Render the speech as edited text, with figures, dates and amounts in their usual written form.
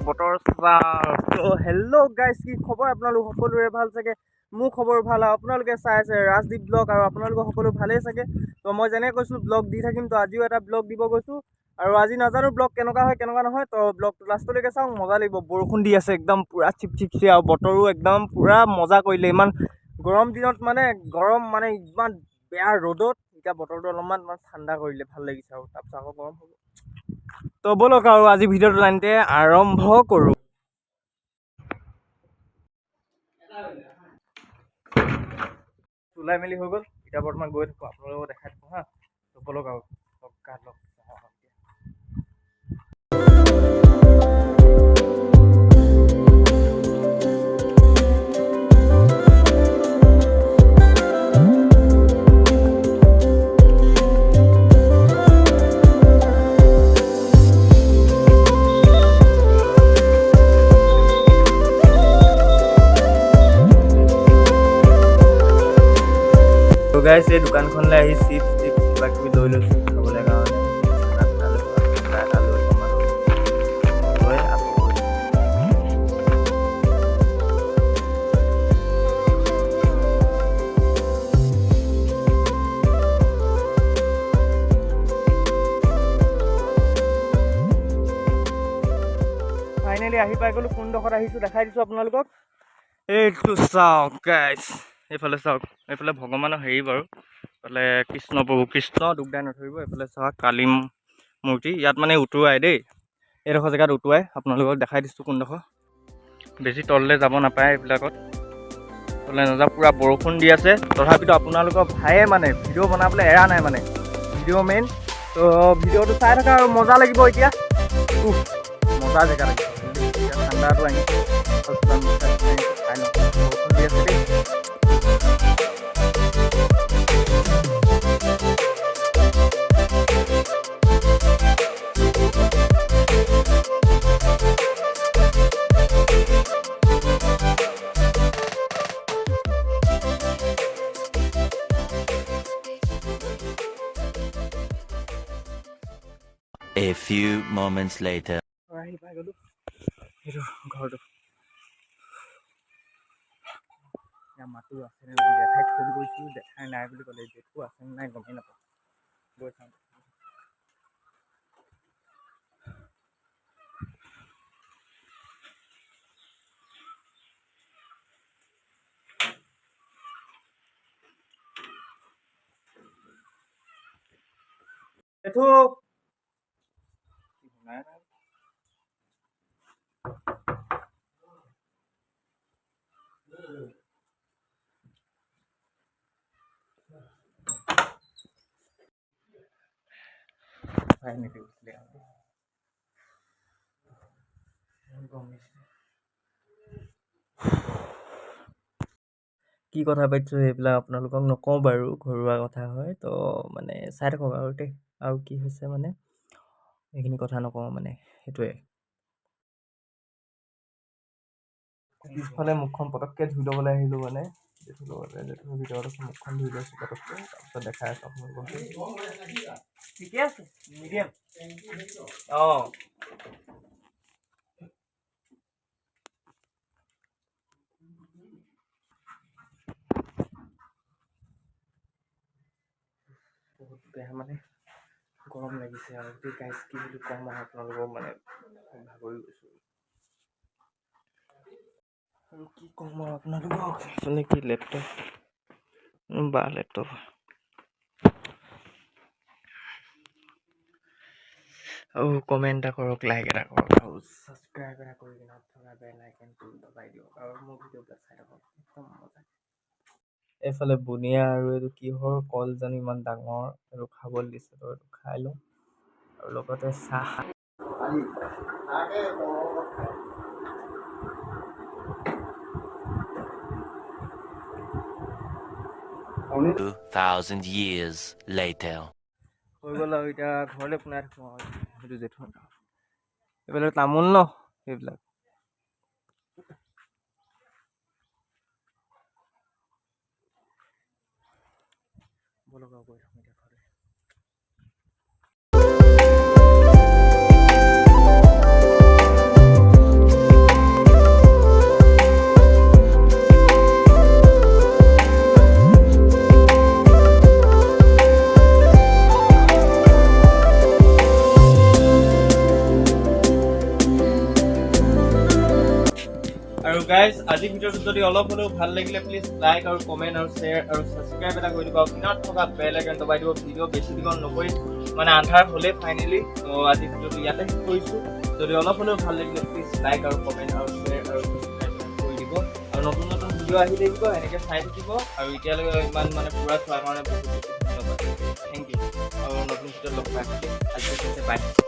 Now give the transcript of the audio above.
বতৰ চাওঁ। Hello' guys, কি খবৰ আপোনালোক সকলোৰে? ভাল চাগে? মোৰ খবৰ ভাল। আৰু আপোনালোকে চাই আছে ৰাজদ্বীপ ব্লগ, আৰু আপোনালোকৰ সকলো ভালেই চাগে? তো মই যেনে কৈছোঁ ব্লগ দি থাকিম, তো আজিও এটা ব্লগ দিব গৈছোঁ। আৰু আজি নাজানো ব্লগ কেনেকুৱা হয় কেনেকুৱা নহয়, তো ব্লগটো লাষ্টলৈকে চাওঁ, মজা লাগিব। বৰষুণ দি আছে একদম পূৰা চিপচিপচি, আৰু বতৰো একদম পূৰা মজা কৰিলে। ইমান গৰম দিনত গৰম ইমান বেয়া ৰ'দত এতিয়া বতৰটো অলপমান ঠাণ্ডা কৰিলে, ভাল লাগিছে। আৰু তাৰপিছত আকৌ গৰম হ'ব। তো ব'লক আৰু আজি ভিডিঅ'টো লাইনতে আৰম্ভ কৰোঁ। ওলাই মেলি হৈ গ'ল, এতিয়া বৰ্তমান গৈ থাকোঁ, আপোনালোকক দেখাই থাকোঁ হা। তো ব'লক আৰু গা লগ গাইছ, এই দোকানখনলৈ আহি চিপছ কিবা কিবি লৈ লৈছোঁ খাবলৈ কাৰণে। এটা লৈ আকৌ ফাইনেলি আহি পাই গ'লোঁ। কোনডোখৰত আহিছোঁ দেখাই দিছোঁ আপোনালোকক। এইটো চাওক গাইছ, এইফালে চাওক, এইফালে ভগৱানৰ হেৰি বাৰু, এইফালে কৃষ্ণ প্ৰভু, কৃষ্ণ দুখদাই নধৰিব। এইফালে চাওক কালী মূৰ্তি, ইয়াত উটুৱাই দেই, এইডোখৰ জেগাত উটুৱাই। আপোনালোকক দেখাই দিছোঁ কোনডোখৰ। বেছি তললৈ যাব নাপায়, এইবিলাকত তললৈ নাযাওঁ। পূৰা বৰষুণ দি আছে, তথাপিতো আপোনালোকৰ ভায়ে ভিডিঅ' বনাবলৈ এৰা নাই, ভিডিঅ' মেইন। তো ভিডিঅ'টো চাই থকা আৰু মজা লাগিব। এতিয়া মজা জেগা লাগিব, এতিয়া ঠাণ্ডাটো আহিছে। খাই লওঁ, বৰষুণ দি আছে দেই। A few moments later. আহি পাই গ'লোঁ, সেইটো ঘৰটো। মাতো আছে নে দেখাই ফোন কৰিছোঁ, দেখাই নাই বুলি ক'লে। জেঠু আছে নে নাই গমেই নাপাওঁ, গৈ চাওঁ। জেঠু নাই নাই। কি কথা পাতিছোঁ সেইবিলাক আপোনালোকক নকওঁ বাৰু, ঘৰুৱা কথা হয়। তো চাই থাকক আৰু দেই। আৰু কি হৈছে এইখিনি কথা নকওঁ, সেইটোৱে। পিছফালে মুখখন পটককৈ ধুই ল'বলৈ আহিলোঁ, জেঠুৰ লগতে। জেঠুৰ ভিতৰত আছে, মুখখন ধুই লৈছোঁ পটককৈ, তাৰপিছত দেখাই আছোঁ আপোনালোকক। ঠিকে আছে, মিডিয়াম। অঁ, বহুত বেয়া গৰম লাগিছে। আৰু গাইজ কি বুলি ক'ম আৰু আপোনালোকক, ভাগৰি গৈছোঁ। আৰু কি ক'ম আৰু আপোনালোকক, কি লেপটপ বা লেপটপ। আৰু কমেণ্ট এটা কৰক, লাইক এটা কৰক, আৰু ছাবস্ক্ৰাইব এটা কৰি কিনে থকা বেল আইকনটো দবাই দিয়ক। আৰু মোৰ ভিডিঅ'বিলাক চাই থাকক, একদম মজা। এইফালে বুনিয়া আৰু এইটো কিহৰ কল জানো ইমান ডাঙৰ, এইটো খাবলৈ দিছে। তো এইটো খাই লওঁ, আৰু লগতে চাহ। 2000 years later. হৈ গ'ল আৰু এতিয়া ঘৰলৈ পোনাই থাকোঁ আৰু সেইটো জেঠু। এইফালে তামোল ন, সেইবিলাক ব'লক আৰু গৈ থাকোঁ এতিয়া ঘৰলৈ। আৰু গাইজ আজিৰ ভিডিঅ'টো যদি অলপ হ'লেও ভাল লাগিলে প্লিজ লাইক আৰু কমেণ্ট আৰু শ্বেয়াৰ আৰু ছাবস্ক্ৰাইব এটা কৰি দিব আৰু কিনাৰত থকা বেল আইকন দবাই দিব ভিডিঅ' বেছি দীঘল নকৰি মানে আন্ধাৰ হ'লেই ফাইনেলি তো আজিৰ ভিডিঅ'টো ইয়াতে শেষ কৰিছোঁ যদি অলপ হ'লেও ভাল লাগিলে প্লিজ লাইক আৰু কমেণ্ট আৰু শ্বেয়াৰ আৰু ছাবস্ক্ৰাইব কৰি দিব আৰু নতুন নতুন ভিডিঅ' আহি থাকিব এনেকৈ চাই থাকিব আৰু এতিয়ালৈকে ইমান মানে পূৰা চোৱাৰ কাৰণে বহুত ধন্যবাদ থেংক ইউ আৰু নতুন ভিডিঅ'ত লগ পাই আজিলৈকে বাই